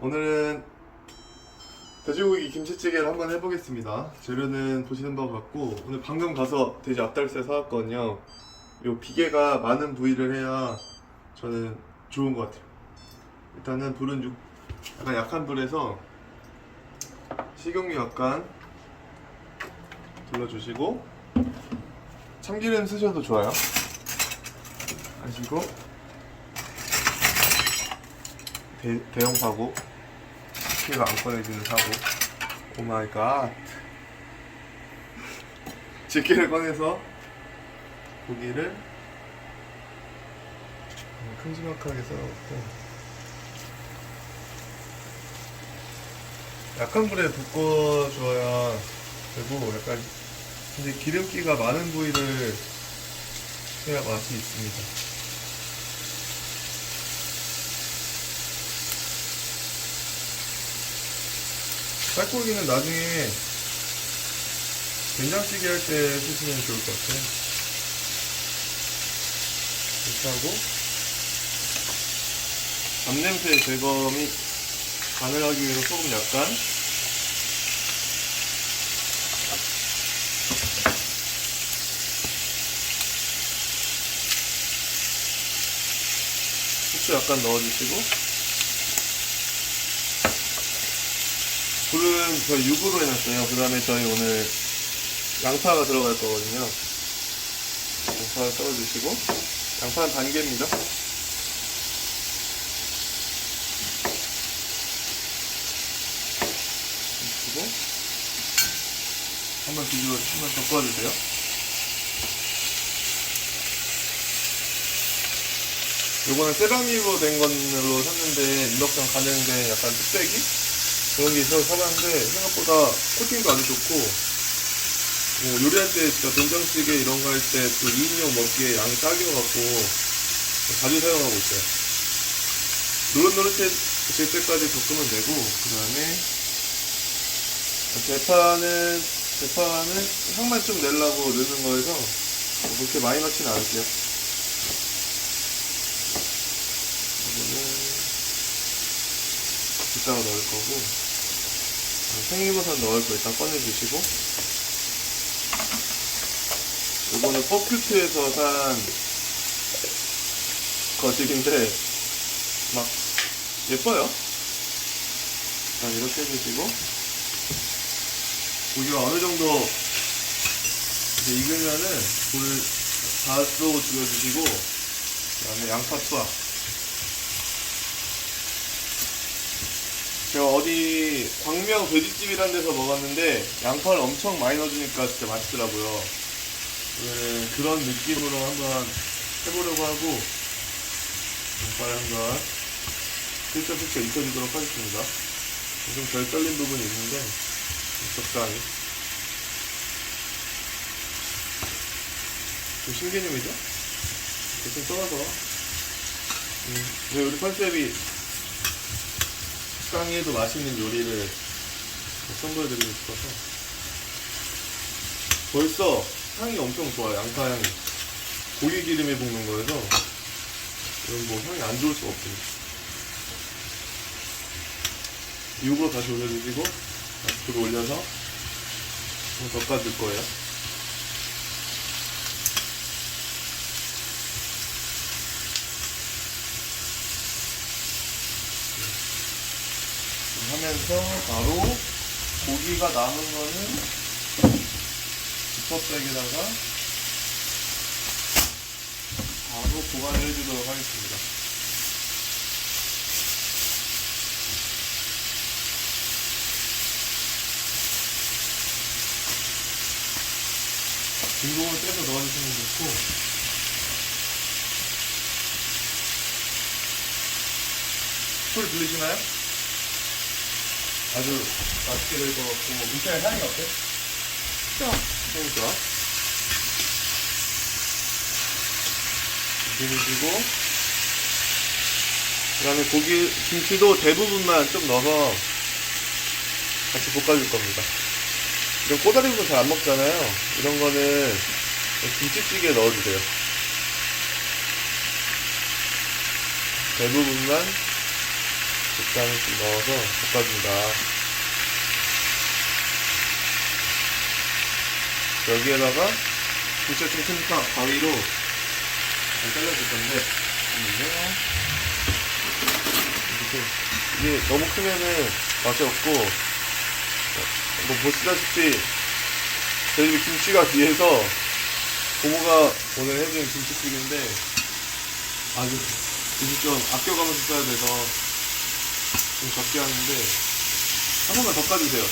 오늘은 돼지고기 김치찌개를 한번 해보겠습니다. 재료는 보시는 바와 같고, 오늘 방금 가서 돼지 앞다리살 사왔거든요. 요 비계가 많은 부위를 해야 저는 좋은 것 같아요. 일단은 불은 약간 약한 불에서 식용유 약간 둘러주시고, 참기름 쓰셔도 좋아요. 하시고 대형 사고, 키가 안 꺼내지는 사고. 오 마이 갓. 집게를 꺼내서 고기를 큼지막하게 썰어놓고, 약한 불에 볶아줘야 되고, 약간 근데 기름기가 많은 부위를 해야 맛이 있습니다. 살코기는 나중에 된장찌개 할 때 쓰시면 좋을 것 같아요. 이렇게 하고, 잡냄새 제거 및 간을 하기 위해서 소금 약간, 후추 약간 넣어주시고, 불은 저희 6으로 해놨어요. 그 다음에 저희 오늘 양파가 들어갈 거거든요. 양파 썰어주시고, 양파는 반 개입니다. 그리고 한번 섞어주세요. 요거는 세라미로 된 걸로 샀는데, 인덕션 가는데 약간 뚝배기? 그런 게 있어서 사봤는데, 생각보다 코팅도 아주 좋고, 요리할 때 진짜 된장찌개 이런 거 할 때 그 2인용 먹기에 양이 딱이어갖고 자주 사용하고 있어요. 노릇노릇해질 때까지 볶으면 되고, 그 다음에 대파는 향만 좀 내려고 넣는 거여서 그렇게 많이 넣지는 않을게요. 이거는 이따가 넣을 거고, 생리버섯 넣을 거 일단 꺼내주시고, 이거는 퍼큐트에서 산 거식인데 막 예뻐요. 일단 이렇게 해주시고, 고기가 어느 정도 이제 익으면은 불을 가스로 줄여주시고, 그 다음에 양파 투하. 제가 어디 광명 돼지집이라는 데서 먹었는데 양파를 엄청 많이 넣어주니까 진짜 맛있더라고요. 그런 느낌으로 한번 해보려고 하고, 양파를 한번 슬쩍슬쩍 익혀주도록 하겠습니다. 좀 덜 썰린 부분이 있는데 적당히. 좀 신개념이죠? 대충 썰어서. 우리 컨셉이 식당에도 맛있는 요리를 선보여드리고 싶어서. 벌써 향이 엄청 좋아요. 양파 향이. 고기 기름에 볶는 거여서 이건 뭐 향이 안 좋을 수가 없습니다. 육으로 다시 올려주시고, 다시 불을 올려서 덮어줄 거예요. 하면서 바로 고기가 남은 거는 지퍼백에다가 바로 보관을 해주도록 하겠습니다. 진공을 빼서 넣어주시면 좋고, 소리 들리시나요? 아주 맛있게 될 것 같고, 밑에 향이 어때? 좋아. 향이 좋아? 이렇게 해주시고, 그 다음에 김치도 대부분만 좀 넣어서 같이 볶아줄 겁니다. 이런 꼬다리 부분 잘 안 먹잖아요. 이런 거는 김치찌개에 넣어주세요. 대부분만 국간을 좀 넣어서 볶아준다. 여기에다가 진짜 좀 크니까 가위로 잘라줄 건데, 이게 너무 크면은 맛이 없고, 뭐 보시다시피 저희 집 김치가 뒤에서 고모가 오늘 해준 김치찌개인데 아주 김치 좀 아껴가면서 써야 돼서 좀 적게 하는데 한 번만 더 까주세요.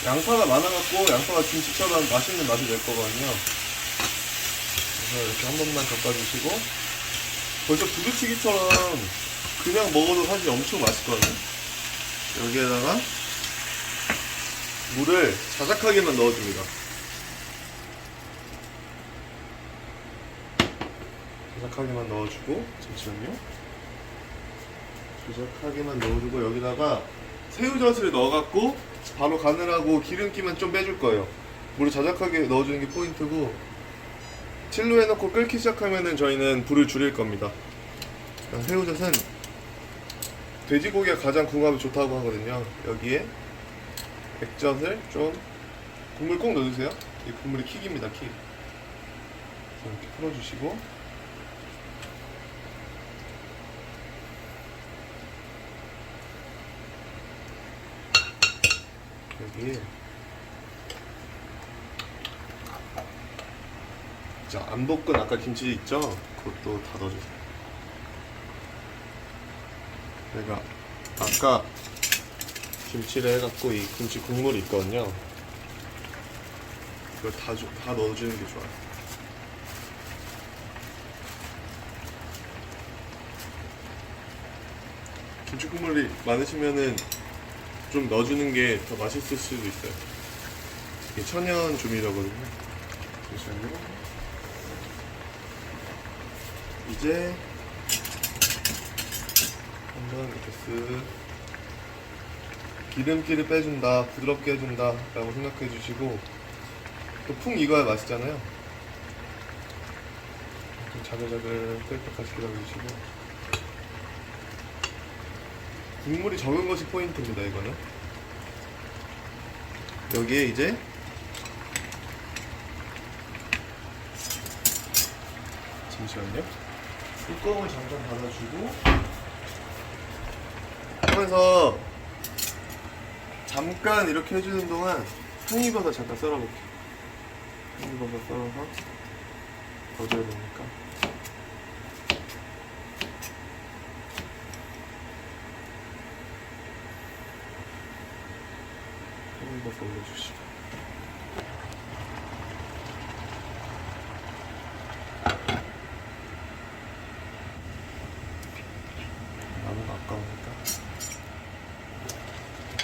양파가 많아갖고 양파가 김치처럼 맛있는 맛이 될 거거든요. 그래서 이렇게 한 번만 덮어주시고, 벌써 두부치기처럼 그냥 먹어도 사실 엄청 맛있거든요. 여기에다가 물을 자작하게만 넣어줍니다. 자작하게만 넣어주고, 잠시만요. 자작하게만 넣어주고, 여기다가 새우젓을 넣어갖고 바로 간을 하고 기름기만 좀 빼줄 거예요. 물을 자작하게 넣어주는 게 포인트고, 칠로 해놓고 끓기 시작하면은 저희는 불을 줄일 겁니다. 새우젓은 돼지고기가 가장 궁합이 좋다고 하거든요. 여기에 액젓을 좀, 국물 꼭 넣어주세요. 이 국물이 킥입니다, 킥. 이렇게 풀어주시고, 여기에 자, 안 볶은 아까 김치 있죠? 그것도 다 넣어주세요. 내가 아까 김치를 해갖고 이 김치 국물이 있거든요. 이걸 다 넣어주는 게 좋아요. 김치 국물이 많으시면은 좀 넣어주는 게 더 맛있을 수도 있어요. 이게 천연 조미료거든요. 잠시만요. 이제 한번 이렇게 쓱 기름기를 빼준다, 부드럽게 해준다 라고 생각해 주시고, 또 푹 익어야 맛있잖아요. 좀 자글자글 끓을 때까지 기다려 주시고, 국물이 적은 것이 포인트입니다. 이거는 여기에 이제 잠시만요. 뚜껑을 잠깐 닫아주고 하면서 잠깐 이렇게 해주는 동안 송이버섯 잠깐 썰어볼게요. 송이버섯 썰어서 넣어줘야 되니까. 송이버섯 올려주시고, 나무가 아까우니까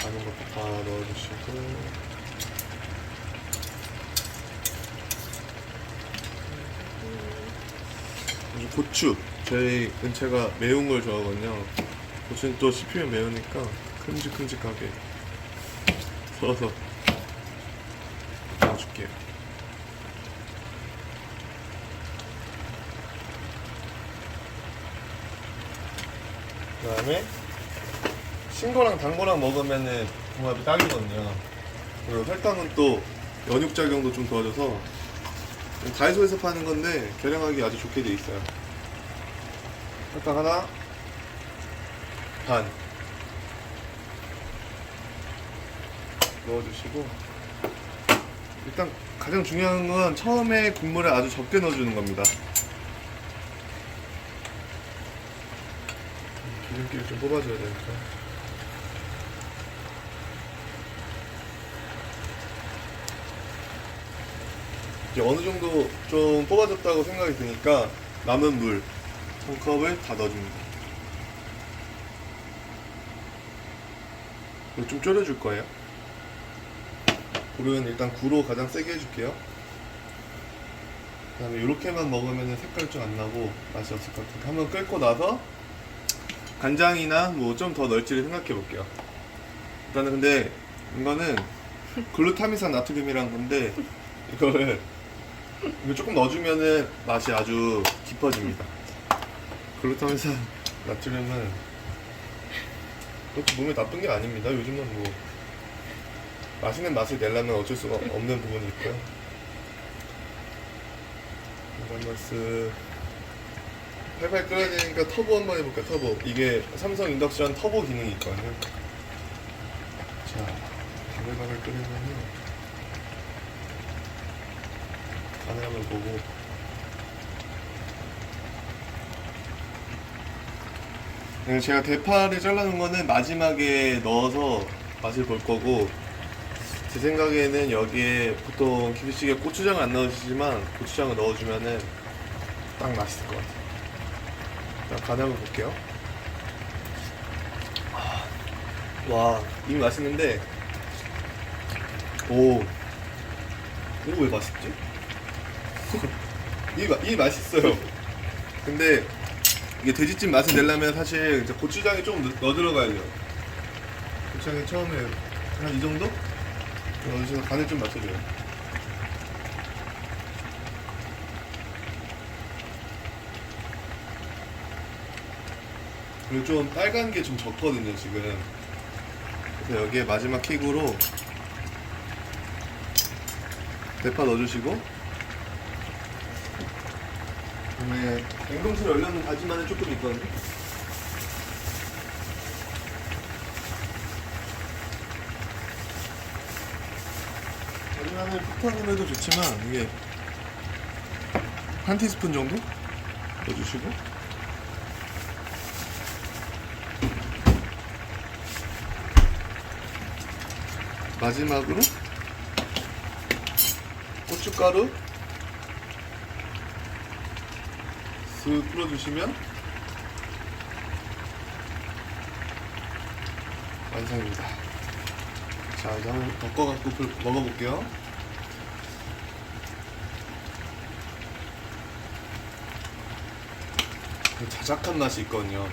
남은 것도 다 넣어주시고, 고추, 저희 은채가 매운 걸 좋아하거든요. 고추는 또 씹히면 매우니까 큼직큼직하게 썰어서 넣어줄게요. 그 다음에 신거랑 단 거랑 먹으면은 궁합이 딱이거든요. 그리고 설탕은 또 연육작용도 좀 도와줘서, 다이소에서 파는 건데 계량하기 아주 좋게 돼 있어요. 설탕 하나 반 넣어주시고, 일단 가장 중요한 건 처음에 국물을 아주 적게 넣어주는 겁니다. 기름기를 좀 뽑아줘야 되니까. 이제 어느 정도 좀 뽑아졌다고 생각이 드니까 남은 물 1컵을 다 넣어줍니다. 이거 좀 졸여줄 거예요. 불은 일단 9로 가장 세게 해줄게요. 그 다음에 이렇게만 먹으면 색깔 좀 안 나고 맛이 없을 것 같으니까 한번 끓고 나서 간장이나 뭐 좀 더 넣을지를 생각해 볼게요. 일단은 근데 이거는 글루타민산 나트륨이란 건데 이거 조금 넣어주면은 맛이 아주 깊어집니다. 글루타민산 나트륨은 그렇게 몸에 나쁜 게 아닙니다. 요즘은 뭐 맛있는 맛을 내려면 어쩔 수가 없는 부분이 있고요. 이거는 팔팔 끓여야 되니까 터보 한번 해볼게요. 터보. 이게 삼성 인덕션 터보 기능이 있거든요. 자, 바글바글 끓이면은 간을 한번 보고 제가 대파를 잘라놓은 거는 마지막에 넣어서 맛을 볼 거고, 제 생각에는 여기에 보통 김치찌개 고추장을 안 넣으시지만 고추장을 넣어주면은 딱 맛있을 것 같아요. 자, 간 한번 볼게요. 와, 이미 맛있는데, 왜 맛있지? 이 맛있어요. 근데 이게 돼지찜 맛을 내려면 사실 이제 고추장이 좀 넣어 들어가야 돼요. 고추장이 처음에 한 이 정도? 넣어주셔서 간을 좀 맞춰줘요. 그리고 좀 빨간 게 좀 적거든요, 지금. 그래서 여기에 마지막 킥으로 대파 넣어주시고, 그다음에 냉동실에 얼려놓은 다진 마늘 조금 있거든요. 다진 마늘 폭탄으로 해도 좋지만 이게 한 티스푼 정도 넣어주시고, 마지막으로 고춧가루 쓱 뿌려주시면 완성입니다. 자, 이제 한번 덮어갖고 먹어볼게요. 자작한 맛이 있거든요.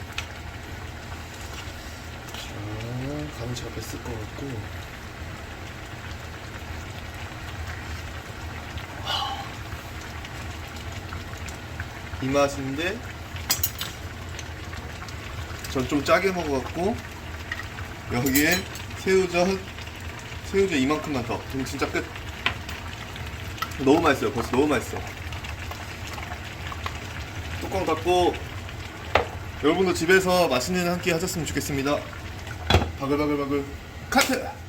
자, 간을 잘 뱄을 것 같고, 이 맛인데 전 좀 짜게 먹어갖고 여기에 새우젓 이만큼만 더. 그럼 진짜 끝. 너무 맛있어요. 벌써 너무 맛있어. 뚜껑 닫고 여러분도 집에서 맛있는 한 끼 하셨으면 좋겠습니다. 바글바글바글 카트!